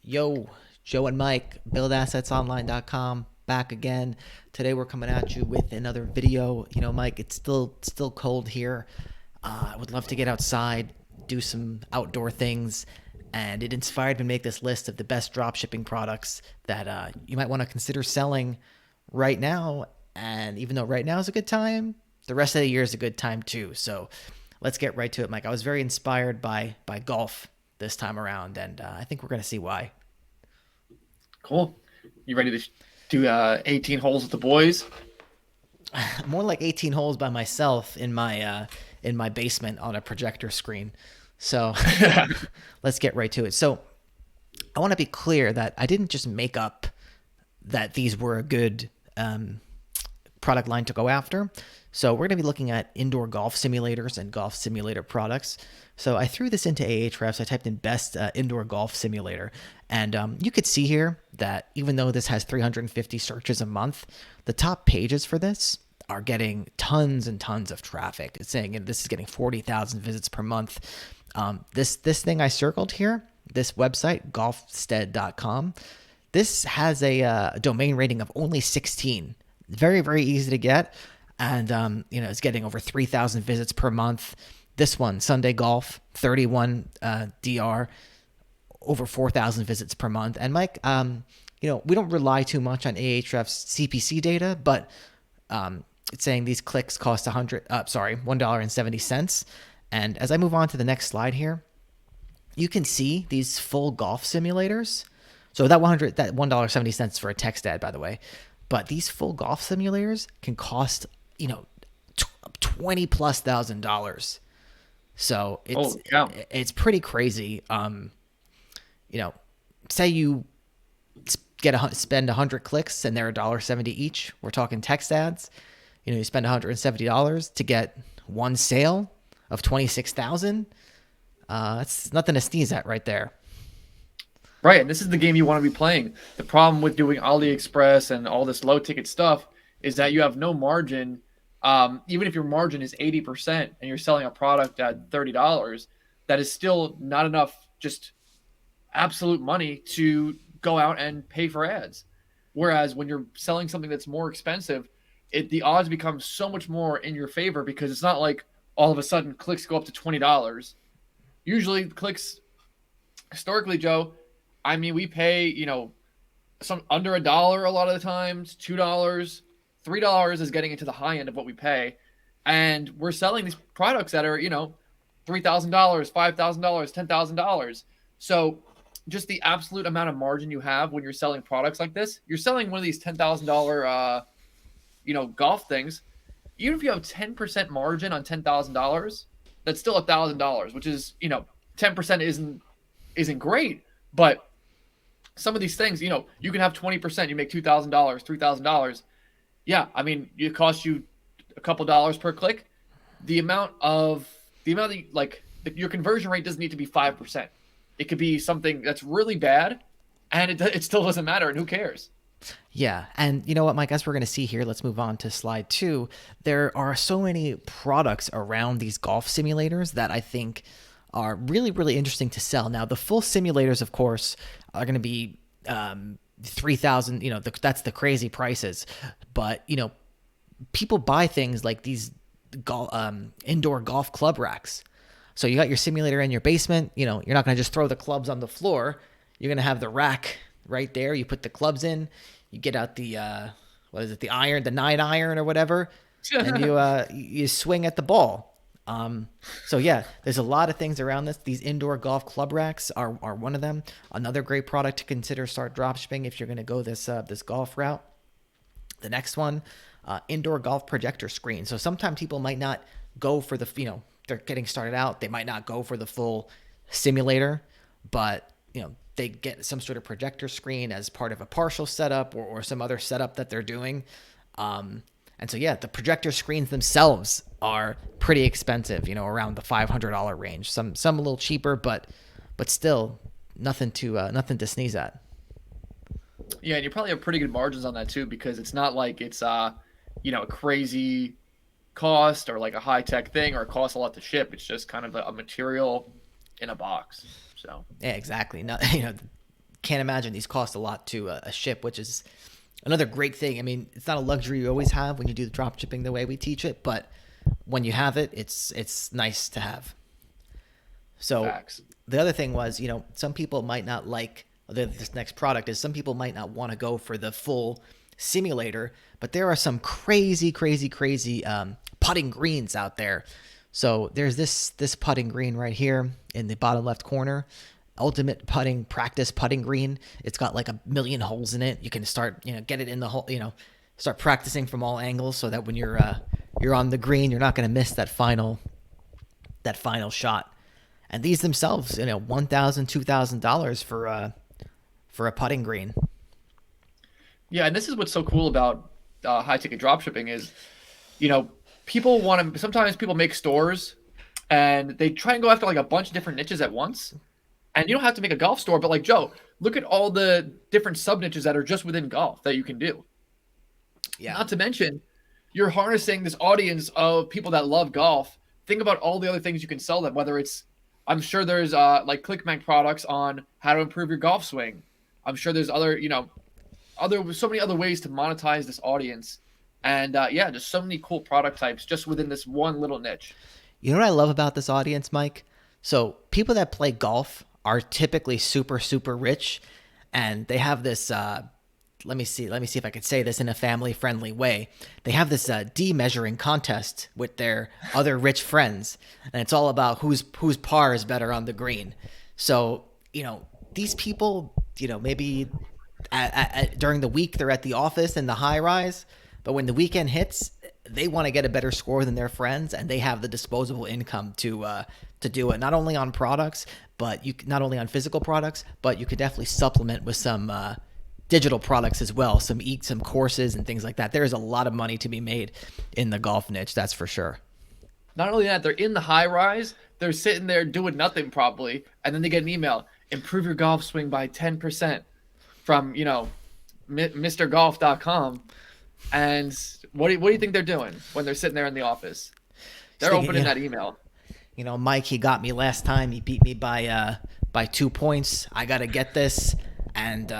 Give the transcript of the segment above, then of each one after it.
Yo, Joe and Mike, buildassetsonline.com, back again. Today we're coming at you with another video. Mike, it's still cold here. I would love to get outside, do some outdoor things, and it inspired me to make this list of the best dropshipping products that you might want to consider selling right now. And even though right now is a good time, the rest of the year is a good time too. So let's get right to it, Mike. I was very inspired by golf this time around, and I think we're going to see why. Cool. You ready to do 18 holes with the boys? More like 18 holes by myself in my basement on a projector screen. So let's get right to it. So I want to be clear that I didn't just make up that these were a good product line to go after. So we're going to be looking at indoor golf simulators and golf simulator products. So I threw this into Ahrefs. I typed in best indoor golf simulator. And you could see here that even though this has 350 searches a month, the top pages for this are getting tons and tons of traffic. It's saying this is getting 40,000 visits per month. This thing I circled here, this website, golfstead.com, this has a domain rating of only 16. Very, very easy to get. And, it's getting over 3,000 visits per month. This one, Sunday Golf, 31 DR, over 4,000 visits per month. And Mike, we don't rely too much on Ahrefs CPC data, but it's saying these clicks cost $1.70. And as I move on to the next slide here, you can see these full golf simulators. So that $1.70 for a text ad, by the way. But these full golf simulators can cost, $20,000+. So it's pretty crazy. Say you spend 100 clicks and they're $1.70 each. We're talking text ads. You spend $170 to get one sale of 26,000. That's nothing to sneeze at right there. Right, and this is the game you want to be playing. The problem with doing AliExpress and all this low-ticket stuff is that you have no margin. Even if your margin is 80% and you're selling a product at $30, that is still not enough just absolute money to go out and pay for ads. Whereas when you're selling something that's more expensive, the odds become so much more in your favor because it's not like all of a sudden clicks go up to $20. Usually clicks, historically, Joe, we pay, some under $1 a lot of the times, $2, $3 is getting into the high end of what we pay. And we're selling these products that are, $3,000, $5,000, $10,000. So just the absolute amount of margin you have when you're selling products like this, you're selling one of these $10,000, golf things. Even if you have 10% margin on $10,000, that's still $1,000, which is, 10% isn't great, but some of these things, you can have 20%, you make $2,000, $3,000. Yeah, it costs you a couple dollars per click. The amount that your conversion rate doesn't need to be 5%. It could be something that's really bad, and it still doesn't matter, and who cares? Yeah, and you know what, Mike, as we're going to see here, let's move on to slide 2. There are so many products around these golf simulators that I think are really, really interesting to sell. Now, the full simulators, of course, are going to be 3,000, that's the crazy prices. But, people buy things like these indoor golf club racks. So you got your simulator in your basement, you're not going to just throw the clubs on the floor. You're going to have the rack right there. You put the clubs in, you get out the, the iron, the 9-iron or whatever, and you swing at the ball. So yeah, there's a lot of things around this. These indoor golf club racks are one of them. Another great product to consider start dropshipping if you're going to go this golf route. The next one, indoor golf projector screen. So sometimes people might not go for the, they're getting started out. They might not go for the full simulator, but they get some sort of projector screen as part of a partial setup or some other setup that they're doing. And so, yeah, the projector screens themselves are pretty expensive, around the $500 range. Some a little cheaper, but still nothing to sneeze at. Yeah, and you probably have pretty good margins on that too, because it's not like it's a crazy cost or like a high tech thing or it costs a lot to ship. It's just kind of a material in a box. So yeah, exactly. No, can't imagine these cost a lot to ship, which is another great thing. I mean, it's not a luxury you always have when you do the drop shipping the way we teach it, but when you have it, it's nice to have. So Facts. the other thing was, some people might not like this next product is some people might not want to go for the full simulator, but there are some crazy, crazy, crazy putting greens out there. So there's this putting green right here in the bottom left corner. Ultimate putting practice putting green. It's got like a million holes in it. You can start, get it in the hole, start practicing from all angles so that when you're on the green, you're not going to miss that final shot. And these themselves, $1,000, $2,000 for a putting green. Yeah, and this is what's so cool about high ticket dropshipping is, people want to. Sometimes people make stores, and they try and go after like a bunch of different niches at once. And you don't have to make a golf store, but like Joe, look at all the different sub niches that are just within golf that you can do. Yeah. Not to mention, you're harnessing this audience of people that love golf. Think about all the other things you can sell them, whether it's, I'm sure there's like ClickBank products on how to improve your golf swing. I'm sure there's other, so many other ways to monetize this audience. And yeah, just so many cool product types just within this one little niche. You know what I love about this audience, Mike? So people that play golf are typically super, super rich, and they have this, let me see if I could say this in a family-friendly way. They have this de-measuring contest with their other rich friends, and it's all about whose par is better on the green. So, these people, maybe during the week they're at the office in the high rise, but when the weekend hits, they want to get a better score than their friends, and they have the disposable income to do it. Not only on products, but not only on physical products, but you could definitely supplement with some digital products as well, some courses and things like that. There is a lot of money to be made in the golf niche, that's for sure. Not only that, they're in the high rise, they're sitting there doing nothing probably, and then they get an email, improve your golf swing by 10% from, MrGolf.com. And what do you think they're doing when they're sitting there in the office? They're opening that email. Mike, he got me last time. He beat me by 2 points. I got to get this. And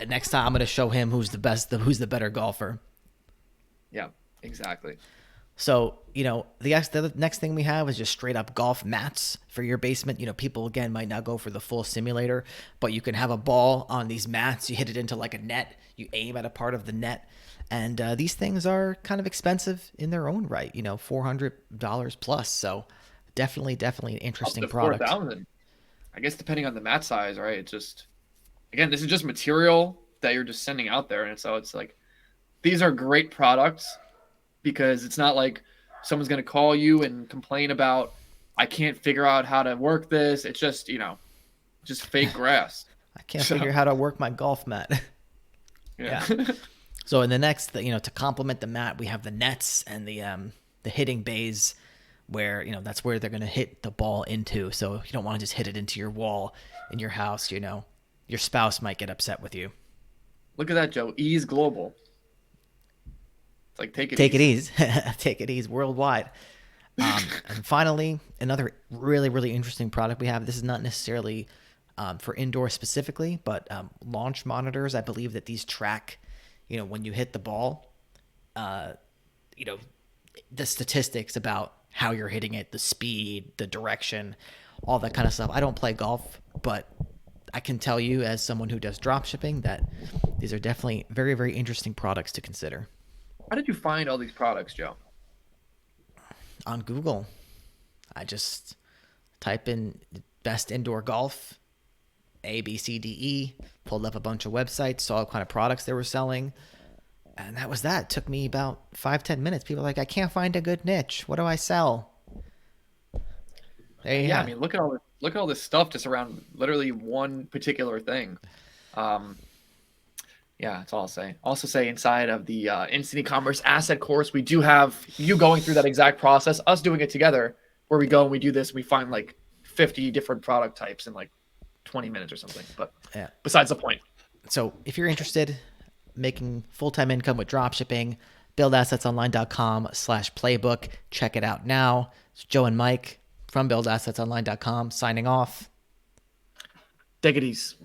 next time I'm going to show him who's the better golfer. Yeah, exactly. So, the next thing we have is just straight up golf mats for your basement. People, again, might not go for the full simulator, but you can have a ball on these mats. You hit it into like a net. You aim at a part of the net. And these things are kind of expensive in their own right, $400 plus. So definitely an interesting Up to product. 4,000. I guess depending on the mat size, right? It's just, again, this is just material that you're just sending out there. And so it's like, these are great products because it's not like someone's going to call you and complain about, I can't figure out how to work this. It's just, just fake grass. I can't figure out how to work my golf mat. Yeah. So in the next, to complement the mat, we have the nets and the hitting bays where, that's where they're going to hit the ball into. So you don't want to just hit it into your wall in your house, your spouse might get upset with you. Look at that, Joe. Ease Global. It's like take it easy. Take it easy worldwide. And finally, another really, really interesting product we have. This is not necessarily for indoor specifically, but launch monitors. I believe that these track, when you hit the ball, the statistics about how you're hitting it, the speed, the direction, all that kind of stuff. I don't play golf, but I can tell you as someone who does drop shipping that these are definitely very, very interesting products to consider. How did you find all these products, Joe? On Google. I just type in best indoor golf, A, B, C, D, E, pulled up a bunch of websites, saw what kind of products they were selling, and that was that. It took me about 5-10 minutes. People are like, I can't find a good niche. What do I sell? There you Yeah, have I mean, look at all this stuff just around literally one particular thing. Yeah, that's all I'll say. Also say inside of the instant e-commerce asset course, we do have you going through that exact process, us doing it together, where we go and we do this, we find like 50 different product types in like 20 minutes or something. But Yeah. besides the point. So if you're interested making full-time income with dropshipping, buildassetsonline.com/playbook. Check it out now. It's Joe and Mike from buildassetsonline.com signing off. Take it easy.